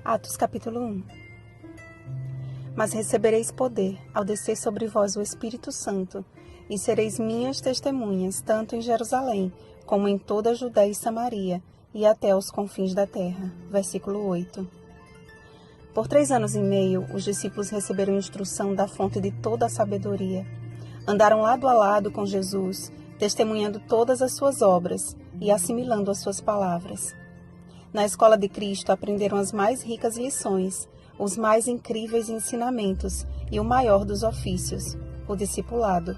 Atos capítulo 1. Mas recebereis poder ao descer sobre vós o Espírito Santo, e sereis minhas testemunhas, tanto em Jerusalém, como em toda a Judéia e Samaria, e até aos confins da terra. Versículo 8. Por 3 anos e meio, os discípulos receberam instrução da fonte de toda a sabedoria. Andaram lado a lado com Jesus, testemunhando todas as suas obras e assimilando as suas palavras. Na escola de Cristo aprenderam as mais ricas lições, os mais incríveis ensinamentos e o maior dos ofícios, o discipulado.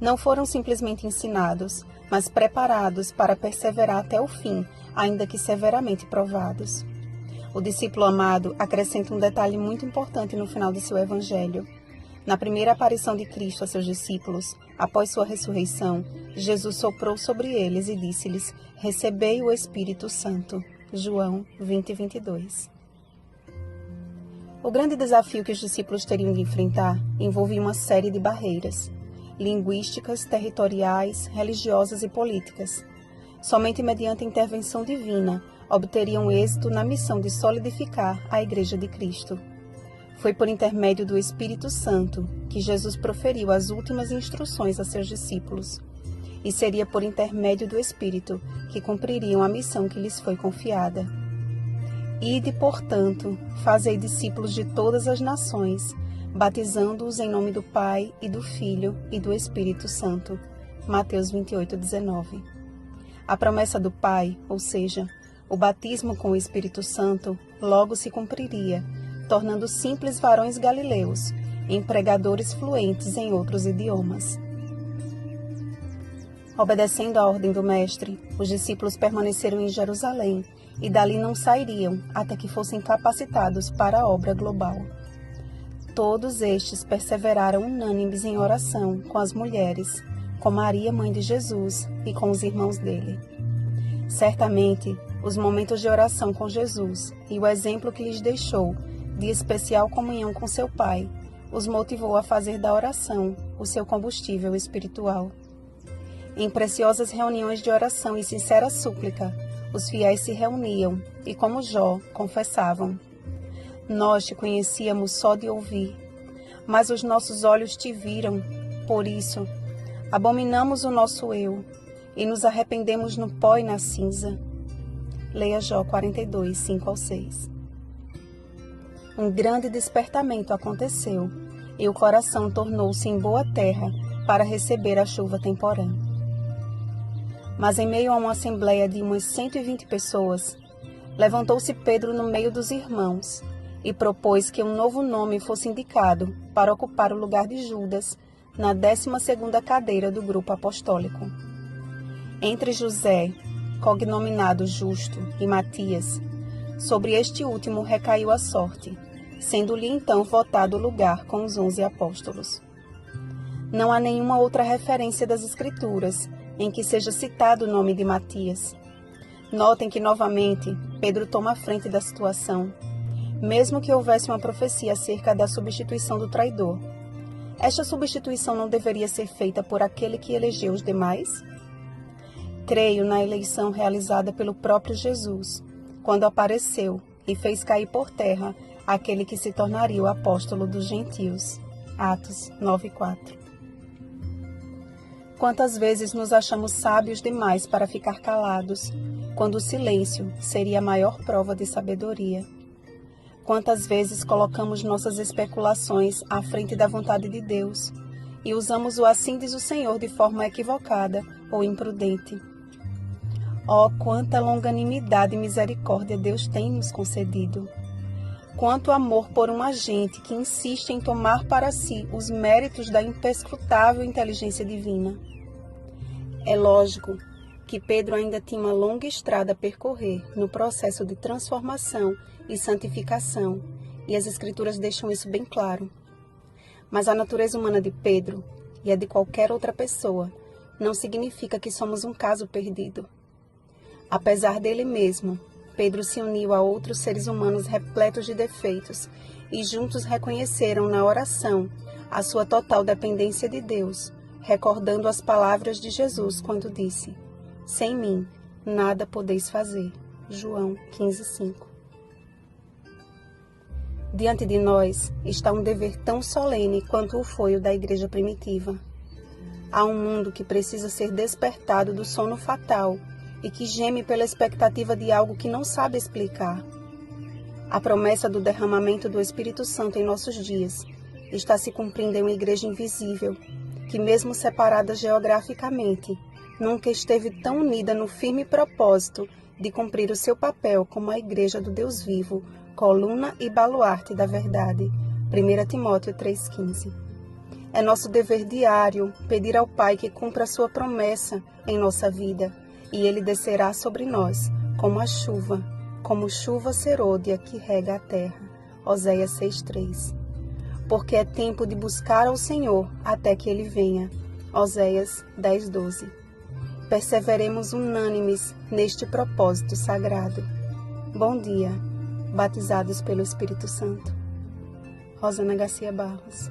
Não foram simplesmente ensinados, mas preparados para perseverar até o fim, ainda que severamente provados. O discípulo amado acrescenta um detalhe muito importante no final de seu evangelho. Na primeira aparição de Cristo a seus discípulos, após sua ressurreição, Jesus soprou sobre eles e disse-lhes: recebei o Espírito Santo. João 20:22. O grande desafio que os discípulos teriam de enfrentar envolvia uma série de barreiras, linguísticas, territoriais, religiosas e políticas. Somente mediante a intervenção divina obteriam êxito na missão de solidificar a Igreja de Cristo. Foi por intermédio do Espírito Santo que Jesus proferiu as últimas instruções a seus discípulos. E seria por intermédio do Espírito que cumpririam a missão que lhes foi confiada. Ide, portanto, fazei discípulos de todas as nações, batizando-os em nome do Pai e do Filho e do Espírito Santo. Mateus 28:19. A promessa do Pai, ou seja, o batismo com o Espírito Santo, logo se cumpriria, tornando simples varões galileus, empregadores fluentes em outros idiomas. Obedecendo à ordem do Mestre, os discípulos permaneceram em Jerusalém e dali não sairiam até que fossem capacitados para a obra global. Todos estes perseveraram unânimes em oração com as mulheres, com Maria, mãe de Jesus, e com os irmãos dele. Certamente, os momentos de oração com Jesus e o exemplo que lhes deixou de especial comunhão com seu Pai, os motivou a fazer da oração o seu combustível espiritual. Em preciosas reuniões de oração e sincera súplica, os fiéis se reuniam e, como Jó, confessavam: nós te conhecíamos só de ouvir, mas os nossos olhos te viram, por isso, abominamos o nosso eu e nos arrependemos no pó e na cinza. Leia Jó 42, 5-6. Um grande despertamento aconteceu e o coração tornou-se em boa terra para receber a chuva temporã. Mas em meio a uma assembleia de umas 120 pessoas, levantou-se Pedro no meio dos irmãos e propôs que um novo nome fosse indicado para ocupar o lugar de Judas na 12ª cadeira do grupo apostólico. Entre José, cognominado Justo, e Matias, sobre este último recaiu a sorte, sendo-lhe então votado o lugar com os 11 apóstolos. Não há nenhuma outra referência das Escrituras em que seja citado o nome de Matias. Notem que, novamente, Pedro toma a frente da situação, mesmo que houvesse uma profecia acerca da substituição do traidor. Esta substituição não deveria ser feita por aquele que elegeu os demais? Creio na eleição realizada pelo próprio Jesus, quando apareceu e fez cair por terra aquele que se tornaria o apóstolo dos gentios. Atos 9:4. Quantas vezes nos achamos sábios demais para ficar calados, quando o silêncio seria a maior prova de sabedoria? Quantas vezes colocamos nossas especulações à frente da vontade de Deus e usamos o assim diz o Senhor de forma equivocada ou imprudente? Oh, quanta longanimidade e misericórdia Deus tem nos concedido! Quanto amor por uma gente que insiste em tomar para si os méritos da imperscrutável inteligência divina! É lógico que Pedro ainda tinha uma longa estrada a percorrer no processo de transformação e santificação, e as Escrituras deixam isso bem claro. Mas a natureza humana de Pedro, e a de qualquer outra pessoa, não significa que somos um caso perdido. Apesar dele mesmo, Pedro se uniu a outros seres humanos repletos de defeitos e juntos reconheceram na oração a sua total dependência de Deus, recordando as palavras de Jesus quando disse: sem mim, nada podeis fazer. João 15:5. Diante de nós está um dever tão solene quanto o foi o da igreja primitiva. Há um mundo que precisa ser despertado do sono fatal e que geme pela expectativa de algo que não sabe explicar. A promessa do derramamento do Espírito Santo em nossos dias está se cumprindo em uma igreja invisível, que mesmo separada geograficamente, nunca esteve tão unida no firme propósito de cumprir o seu papel como a igreja do Deus vivo, coluna e baluarte da verdade. 1 Timóteo 3,15. É nosso dever diário pedir ao Pai que cumpra a sua promessa em nossa vida, e Ele descerá sobre nós como a chuva, como chuva serôdia que rega a terra. Oséias 6,3. Porque é tempo de buscar ao Senhor até que Ele venha. Oséias 10,12. Perseveremos unânimes neste propósito sagrado. Bom dia, batizados pelo Espírito Santo. Rosana Garcia Barros.